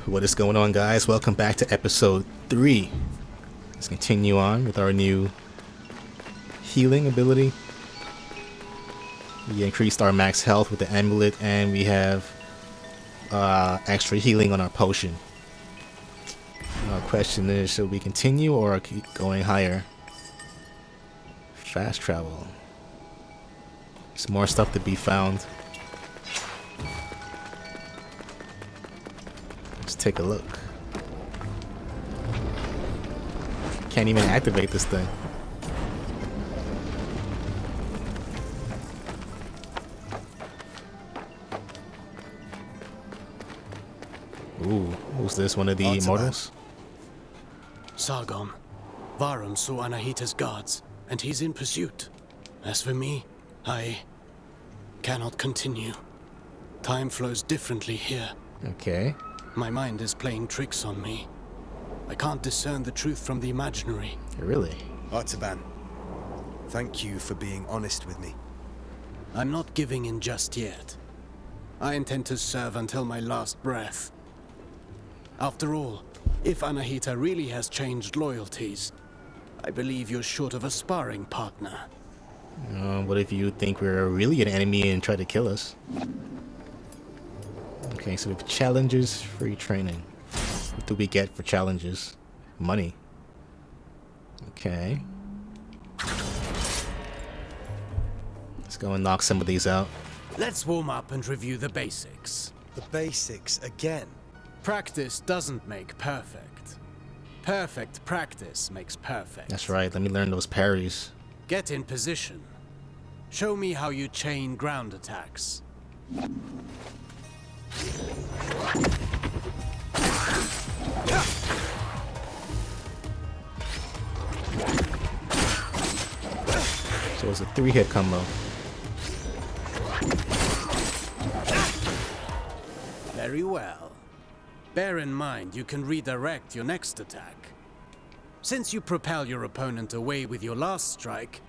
What is going on, guys? Welcome back to episode 3. Let's continue on with our new healing ability. We increased our max health with the amulet, and we have extra healing on our potion. Our question is, should we continue or keep going higher? Fast travel. There's more stuff to be found. Let's take a look. Can't even activate this thing. Ooh, who's this? One of the Artaban. Immortals? Sargon. Varum saw Anahita's guards, and he's in pursuit. As for me, I cannot continue. Time flows differently here. Okay. My mind is playing tricks on me. I can't discern the truth from the imaginary. Really? Artaban, thank you for being honest with me. I'm not giving in just yet. I intend to serve until my last breath. After all, if Anahita really has changed loyalties, I believe you're short of a sparring partner. What if you think we're really an enemy and try to kill us? Okay, so we have challenges, free training. What do we get for challenges? Money. Okay. Let's go and knock some of these out. Let's warm up and review the basics. The basics again. Practice doesn't make perfect. Perfect practice makes perfect. That's right, let me learn those parries. Get in position. Show me how you chain ground attacks. So it's a 3-hit combo. Very well. Bear in mind you can redirect your next attack. Since you propel your opponent away with your last strike,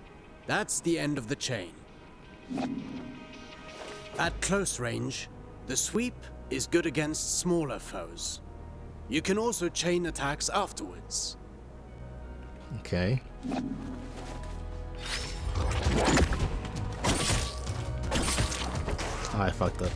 that's the end of the chain. At close range, the sweep is good against smaller foes. You can also chain attacks afterwards. Okay. Oh, I fucked up.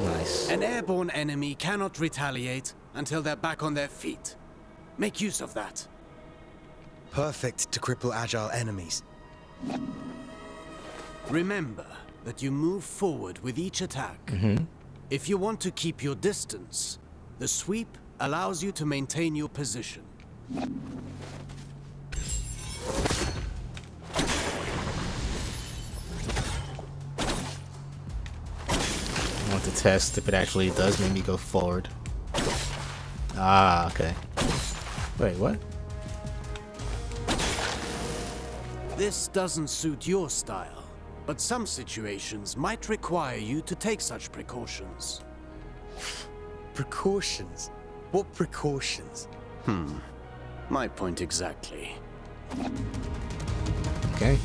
Nice. An airborne enemy cannot retaliate until they're back on their feet. Make use of that. Perfect to cripple agile enemies. Remember that you move forward with each attack. If you want to keep your distance, the sweep allows you to maintain your position. I want to test if it actually does make me go forward. Ah, okay. Wait, what? This doesn't suit your style, but some situations might require you to take such precautions. Precautions? What precautions? My point exactly. Okay.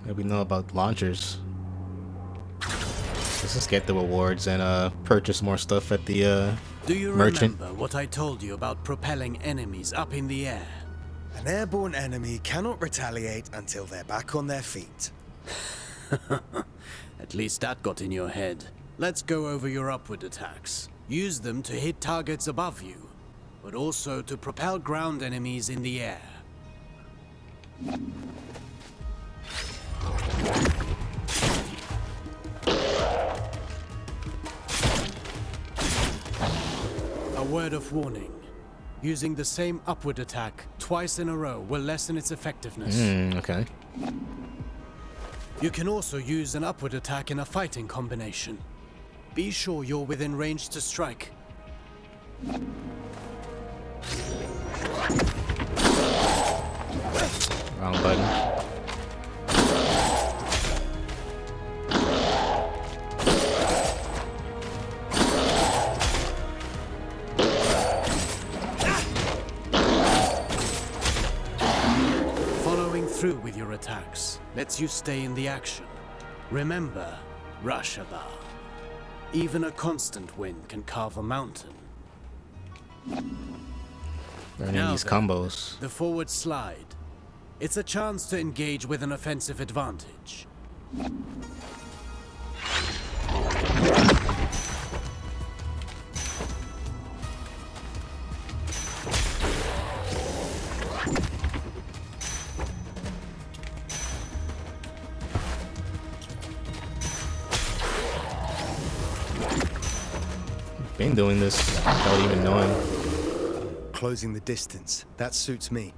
What do we know about launchers? Let's just get the rewards and purchase more stuff at the Do you merchant. remember what I told you about propelling enemies up in the air? An airborne enemy cannot retaliate until they're back on their feet. At least that got in your head. Let's go over your upward attacks. Use them to hit targets above you, but also to propel ground enemies in the air. A word of warning. Using the same upward attack twice in a row will lessen its effectiveness. Okay. You can also use an upward attack in a fighting combination. Be sure you're within range to strike. through with your attacks lets you stay in the action. Remember, Artaban. Even a constant wind can carve a mountain. Learning Now these then, combos. The forward slide. It's a chance to engage with an offensive advantage. Been doing this without even knowing. Closing the distance. That suits me.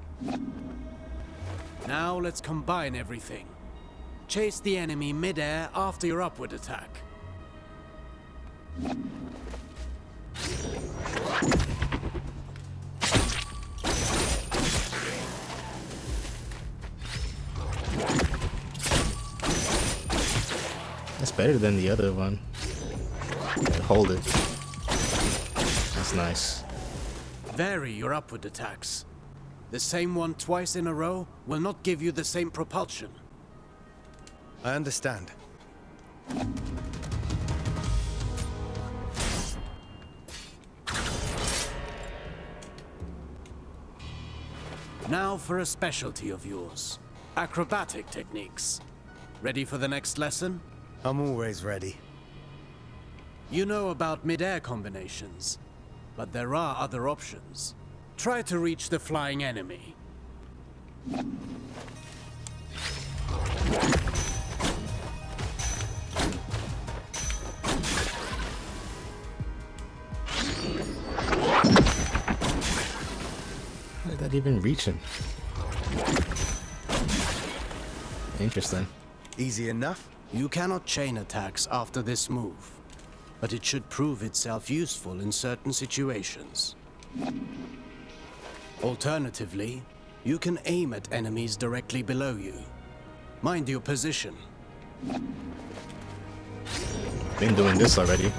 Now let's combine everything. Chase the enemy mid-air after your upward attack. That's better than the other one. Hold it. That's nice. Vary your upward attacks. The same one twice in a row will not give you the same propulsion. I understand. Now for a specialty of yours. Acrobatic techniques. Ready for the next lesson? I'm always ready. You know about mid-air combinations, but there are other options. Try to reach the flying enemy. How did that even reach him? Interesting. Easy enough? You cannot chain attacks after this move, but it should prove itself useful in certain situations. Alternatively, you can aim at enemies directly below you. Mind your position. Been doing this already.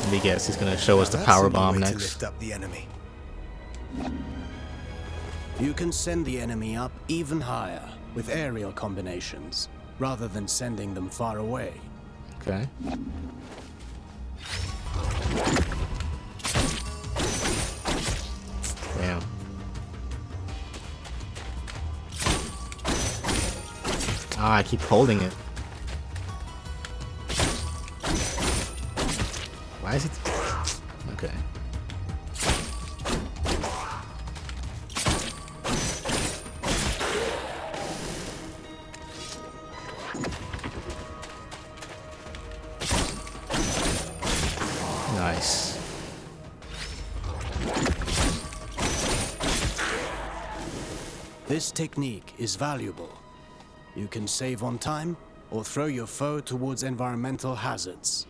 Let me guess, he's gonna show us the That's power a bomb way to next. lift up the enemy. You can send the enemy up even higher with aerial combinations, rather than sending them far away. Okay. Damn. Ah, I keep holding it. Why is it? Okay. Nice. This technique is valuable. You can save on time or throw your foe towards environmental hazards.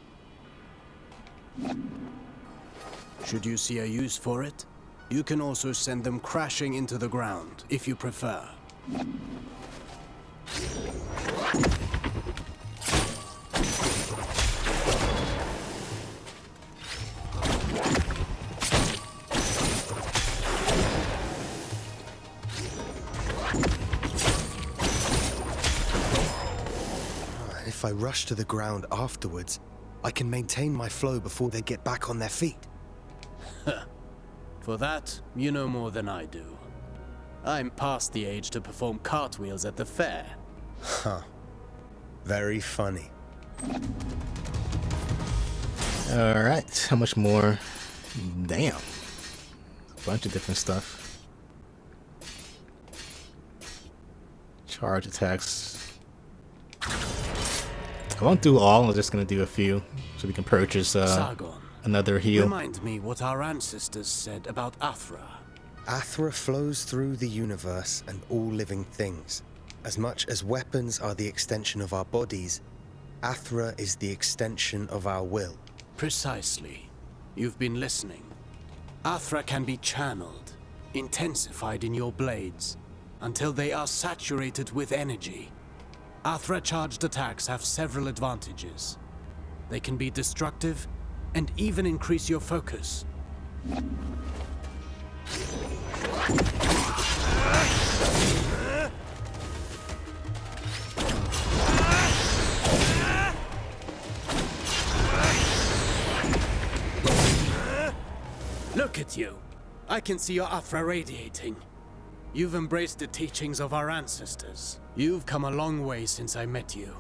Should you see a use for it, you can also send them crashing into the ground if you prefer. If I rush to the ground afterwards, I can maintain my flow before they get back on their feet. For that, you know more than I do. I'm past the age to perform cartwheels at the fair. Huh. Very funny. Alright, how much more? Damn. A bunch of different stuff. Charge attacks. I won't do all, I'm just gonna do a few so we can purchase Sargon, another heal. remind me what our ancestors said about Athra. Athra flows through the universe and all living things. As much as weapons are the extension of our bodies, Athra is the extension of our will. Precisely. You've been listening. Athra can be channeled, intensified in your blades, until they are saturated with energy. Athra-charged attacks have several advantages. They can be destructive and even increase your focus. Look at you. I can see your Athra radiating. You've embraced the teachings of our ancestors. You've come a long way since I met you.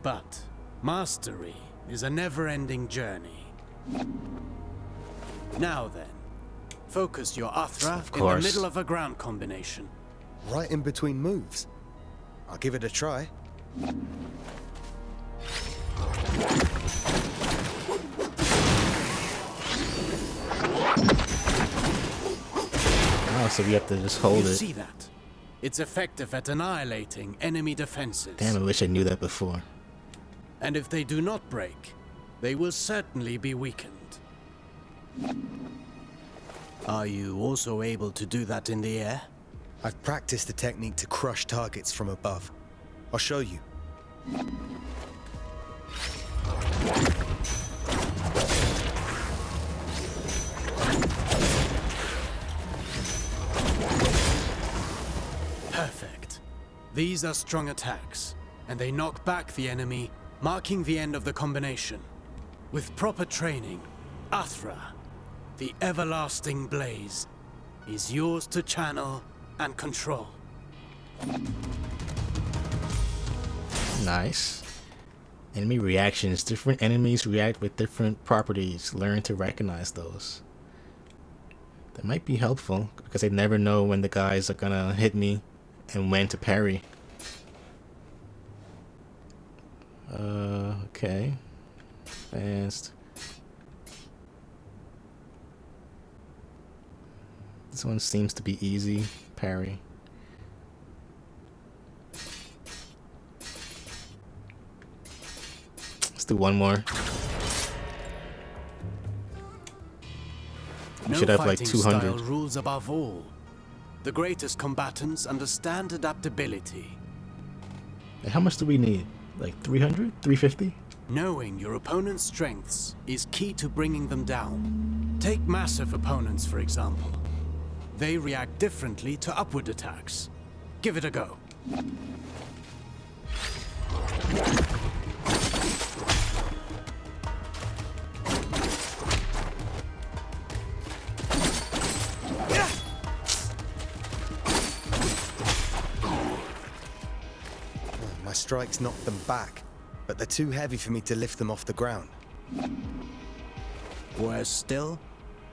But mastery is a never-ending journey. Now then, focus your Athra in the middle of a ground combination. Right in between moves. I'll give it a try. Oh, so we have to just hold it. You see that? It's effective at annihilating enemy defenses. Damn, I wish I knew that before. And if they do not break, they will certainly be weakened. Are you also able to do that in the air? I've practiced the technique to crush targets from above. I'll show you. Perfect. These are strong attacks, and they knock back the enemy, marking the end of the combination. With proper training, Athra, the everlasting blaze, is yours to channel and control. Nice. Enemy reactions. Different enemies react with different properties. Learn to recognize those. That might be helpful, because I never know when the guys are gonna hit me and when to parry. Okay. Fast. This one seems to be easy. Parry. Let's do one more. We should have like 200. Style rules above all. The greatest combatants understand adaptability. How much do we need? Like 300? 350? Knowing your opponent's strengths is key to bringing them down. Take massive opponents, for example. They react differently to upward attacks. Give it a go. My strikes knocked them back, but they're too heavy for me to lift them off the ground. Worse still,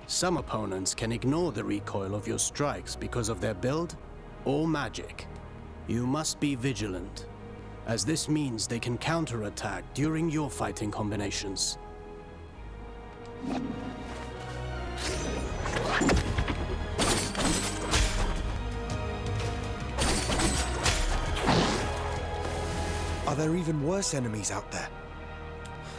some opponents can ignore the recoil of your strikes because of their build or magic. You must be vigilant, as this means they can counterattack during your fighting combinations. Are there even worse enemies out there?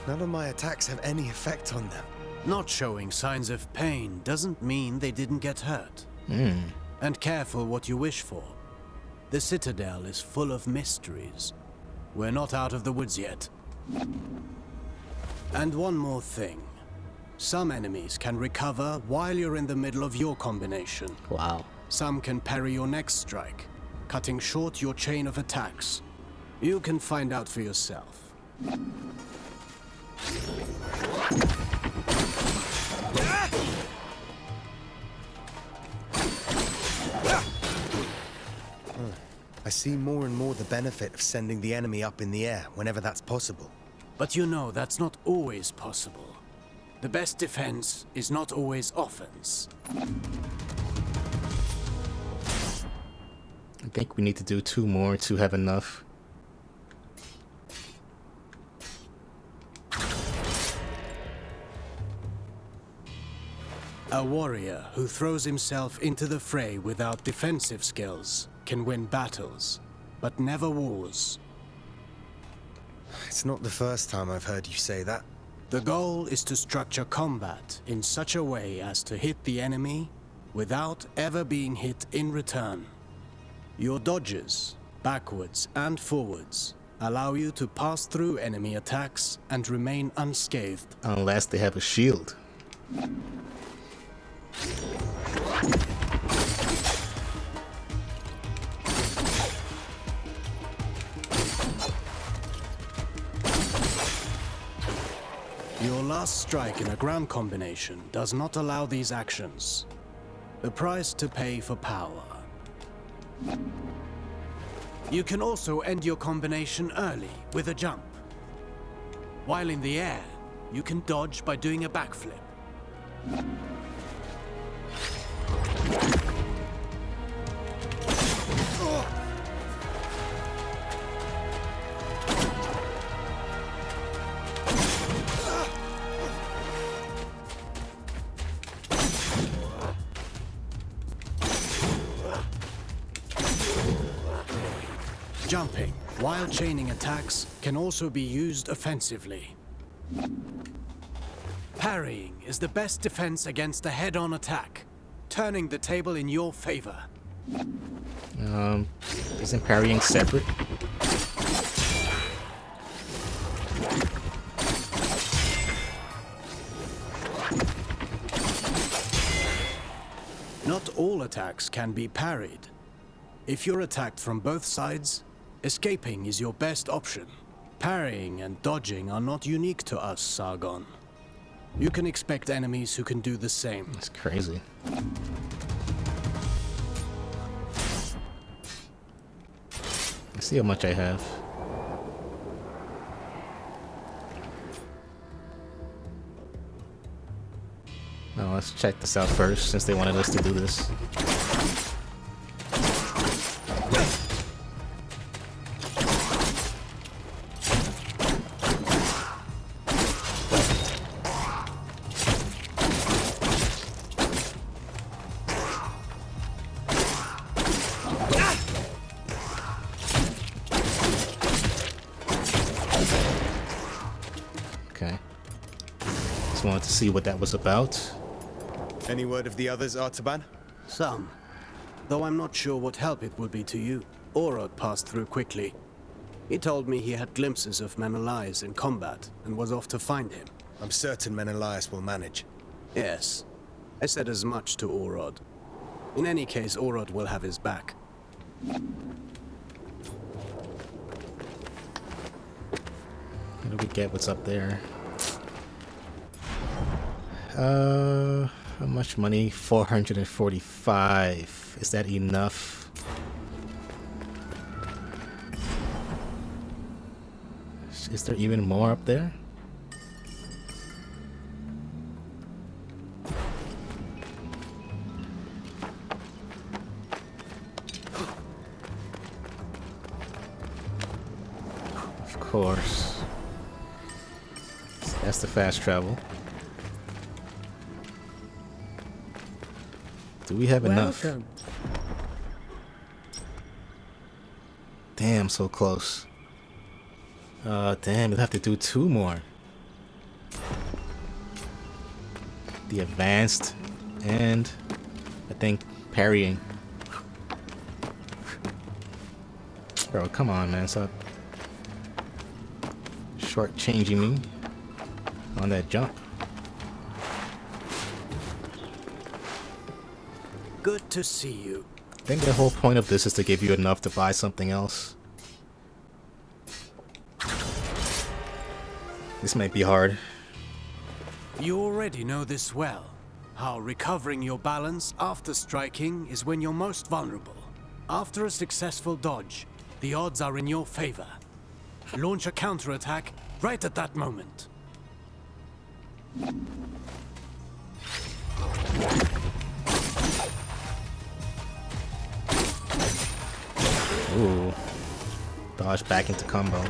None of my attacks have any effect on them. Not showing signs of pain doesn't mean they didn't get hurt. And careful what you wish for. The Citadel is full of mysteries. We're not out of the woods yet. And one more thing. Some enemies can recover while you're in the middle of your combination. Wow. Some can parry your next strike, cutting short your chain of attacks. You can find out for yourself. I see more and more the benefit of sending the enemy up in the air whenever that's possible. But you know that's not always possible. The best defense is not always offense. I think we need to do 2 more to have enough. A warrior who throws himself into the fray without defensive skills can win battles, but never wars. It's not the first time I've heard you say that. The goal is to structure combat in such a way as to hit the enemy without ever being hit in return. Your dodges, backwards and forwards, allow you to pass through enemy attacks and remain unscathed. Unless they have a shield. Your last strike in a ground combination does not allow these actions. The price to pay for power. You can also end your combination early with a jump. While in the air, you can dodge by doing a backflip. Jumping, while chaining attacks, can also be used offensively. Parrying is the best defense against a head-on attack, turning the table in your favor. Isn't parrying separate? Not all attacks can be parried. If you're attacked from both sides, escaping is your best option. Parrying and dodging are not unique to us, Sargon. You can expect enemies who can do the same. That's crazy. Let's see how much I have. Now let's check this out first, since they wanted us to do this. Okay. Just wanted to see what that was about. Any word of the others, Artaban? Some. Though I'm not sure what help it would be to you. Orod passed through quickly. He told me he had glimpses of Menelaus in combat and was off to find him. I'm certain Menelaus will manage. Yes. I said as much to Orod. In any case, Orod will have his back. How do we get what's up there? How much money? 445. Is that enough? Is there even more up there? Of course. That's the fast travel. Do we have enough? Welcome. Damn, so close. Damn, we'll have to do 2 more. The advanced and I think parrying. Bro, come on, man. Stop shortchanging me on that jump. Good to see you. I think the whole point of this is to give you enough to buy something else. This might be hard. You already know this well. How recovering your balance after striking is when you're most vulnerable. After a successful dodge, the odds are in your favor. Launch a counterattack right at that moment. Ooh. Dodge back into combo.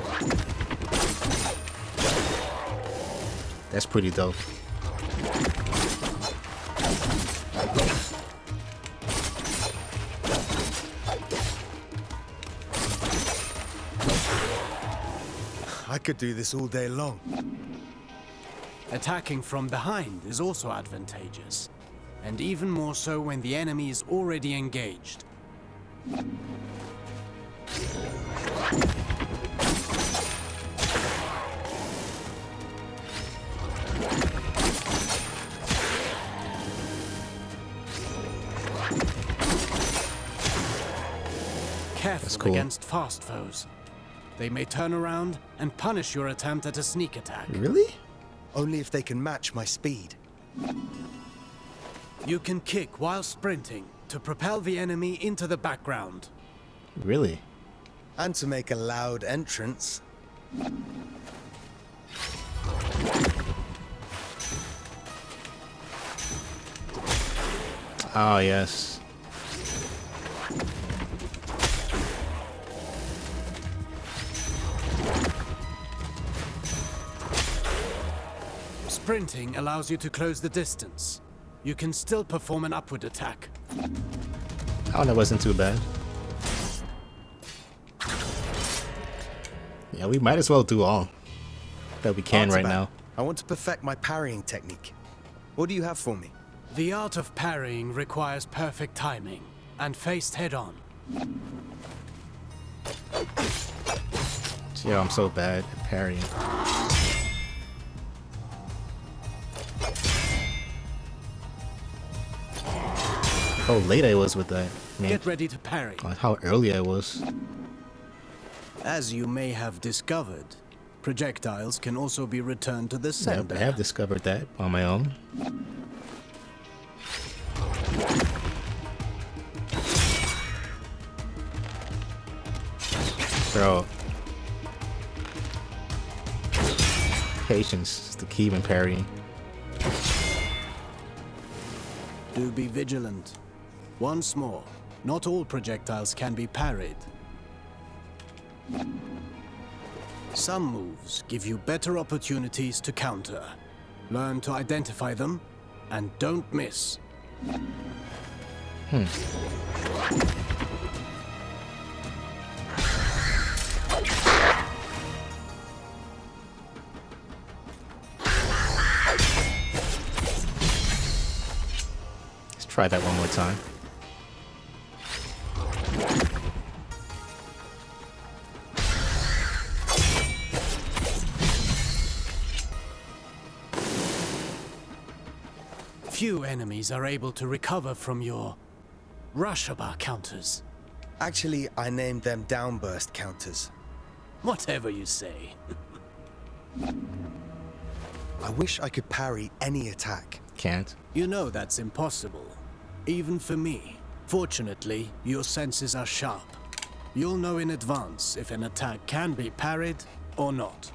That's pretty dope. I could do this all day long. Attacking from behind is also advantageous, and even more so when the enemy is already engaged. careful cool. against fast foes. They may turn around and punish your attempt at a sneak attack. Really? Only if they can match my speed. You can kick while sprinting to propel the enemy into the background. Really? And to make a loud entrance. Oh, yes. Sprinting allows you to close the distance. You can still perform an upward attack. Oh, that wasn't too bad. Yeah, we might as well do all that we can right Artaban, now. I want to perfect my parrying technique. What do you have for me? The art of parrying requires perfect timing and faced head-on. Yeah, I'm so bad at parrying. How late I was with that. Man, Get ready to parry. how early I was. As you may have discovered, projectiles can also be returned to the Yep, sender. I have discovered that on my own. Bro. Patience is the key when parrying. Do be vigilant. Once more, not all projectiles can be parried. Some moves give you better opportunities to counter. Learn to identify them, and don't miss. Let's try that one more time. Few enemies are able to recover from your Rushaba counters. Actually, I named them downburst counters. Whatever you say. I wish I could parry any attack. Can't. You know that's impossible. Even for me. Fortunately, your senses are sharp. You'll know in advance if an attack can be parried or not.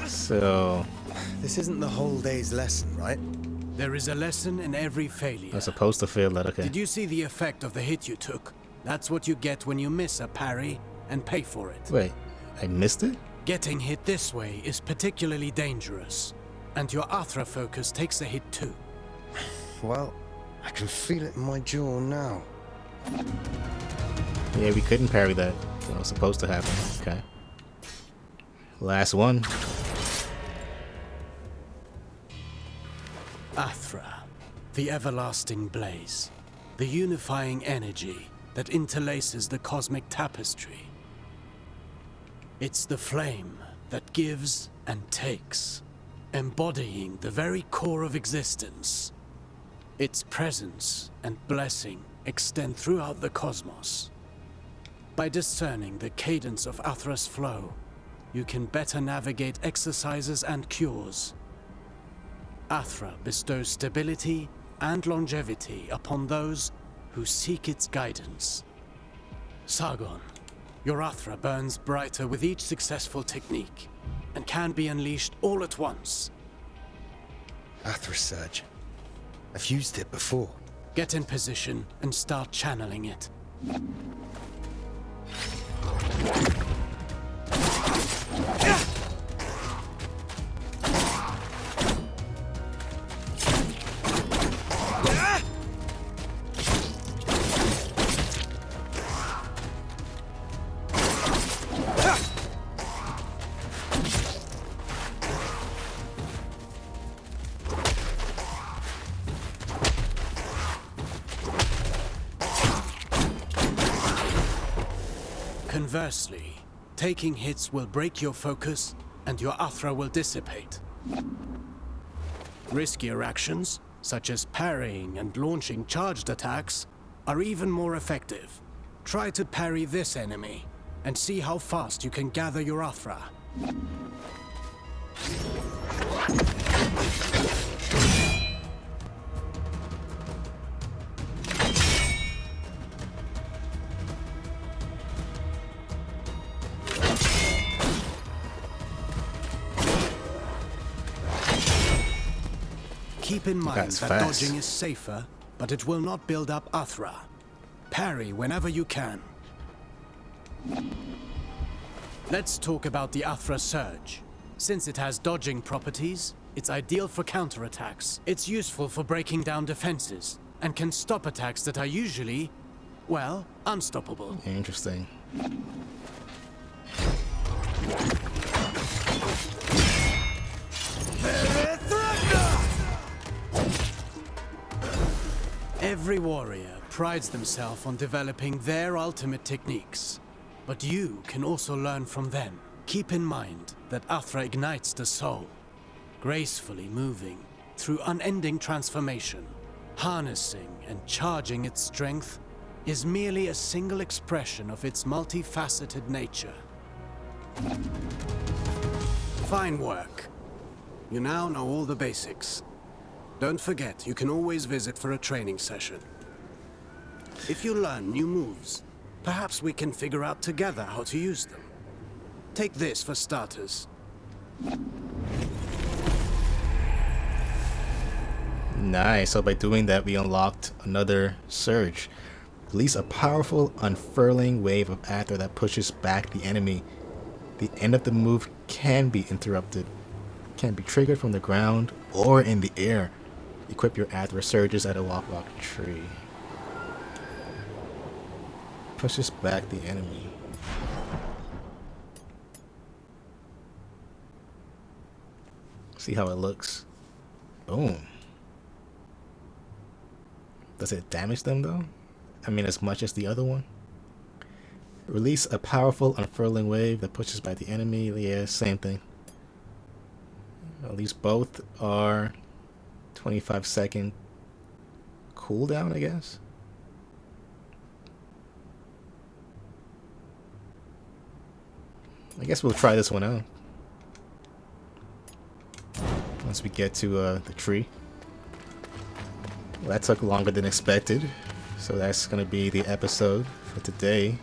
So, This isn't the whole day's lesson, right? There is a lesson in every failure. I'm supposed to feel that, okay. Did you see the effect of the hit you took? That's what you get when you miss a parry and pay for it. Wait, I missed it? Getting hit this way is particularly dangerous, and your Athra focus takes a hit too. Well, I can feel it in my jaw now. Yeah, we couldn't parry that. That was supposed to happen. Okay. Last one. Athra, the everlasting blaze, the unifying energy that interlaces the cosmic tapestry. It's the flame that gives and takes, embodying the very core of existence. Its presence and blessing extend throughout the cosmos. By discerning the cadence of Athra's flow, you can better navigate exercises and cures. Athra bestows stability and longevity upon those who seek its guidance. Sargon, your Athra burns brighter with each successful technique, and can be unleashed all at once. Athra Surge. I've used it before. Get in position and start channeling it. Conversely, Taking hits will break your focus, and your Athra will dissipate. Riskier actions, such as parrying and launching charged attacks, are even more effective. Try to parry this enemy, and see how fast you can gather your Athra. Keep in mind That's that fast. dodging is safer, but it will not build up Athra. Parry whenever you can. Let's talk about the Athra Surge. Since it has dodging properties, it's ideal for counterattacks. It's useful for breaking down defenses, and can stop attacks that are usually, well, unstoppable. Interesting. Every warrior prides themselves on developing their ultimate techniques, but you can also learn from them. Keep in mind that Athra ignites the soul, gracefully moving through unending transformation. Harnessing and charging its strength is merely a single expression of its multifaceted nature. Fine work. You now know all the basics. Don't forget, you can always visit for a training session. If you learn new moves, perhaps we can figure out together how to use them. Take this for starters. Nice. So by doing that, we unlocked another surge. Release a powerful, unfurling wave of Aether that pushes back the enemy. The end of the move can be interrupted. Can be triggered from the ground or in the air. Equip your Aether surges at a Walk tree. Pushes back the enemy. See how it looks. Boom. Does it damage them though? I mean, as much as the other one? Release a powerful unfurling wave that pushes back the enemy. Yeah, same thing. At least both are 25-second cooldown, I guess. I guess we'll try this one out once we get to the tree. Well, that took longer than expected, so that's gonna be the episode for today.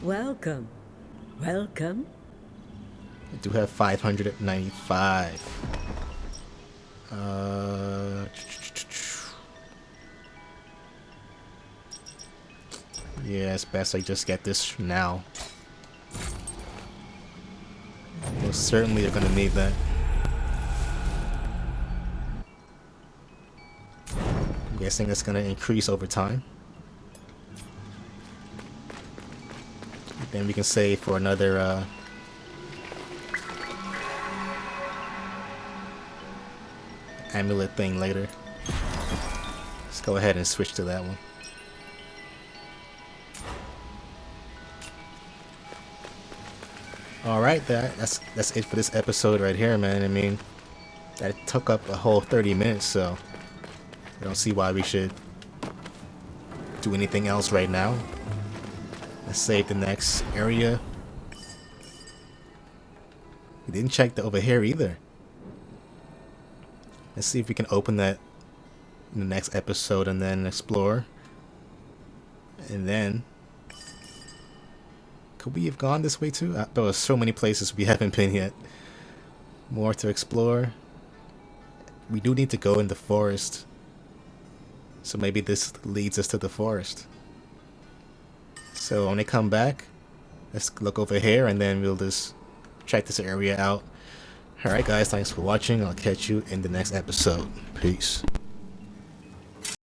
Welcome. Welcome. I do have 595. Yeah, it's best I just get this now. Most certainly are gonna need that. I'm guessing it's gonna increase over time. Then we can save for another amulet thing later. Let's go ahead and switch to that one. Alright, that's it for this episode right here, man. I mean, that took up a whole 30 minutes, so I don't see why we should do anything else right now. Let's save the next area. We didn't check the over here either. Let's see if we can open that in the next episode and then explore. And then, could we have gone this way too? There were so many places we haven't been yet. More to explore. We do need to go in the forest. So maybe this leads us to the forest. So when they come back, let's look over here and then we'll just check this area out. Alright guys, thanks for watching. I'll catch you in the next episode. Peace.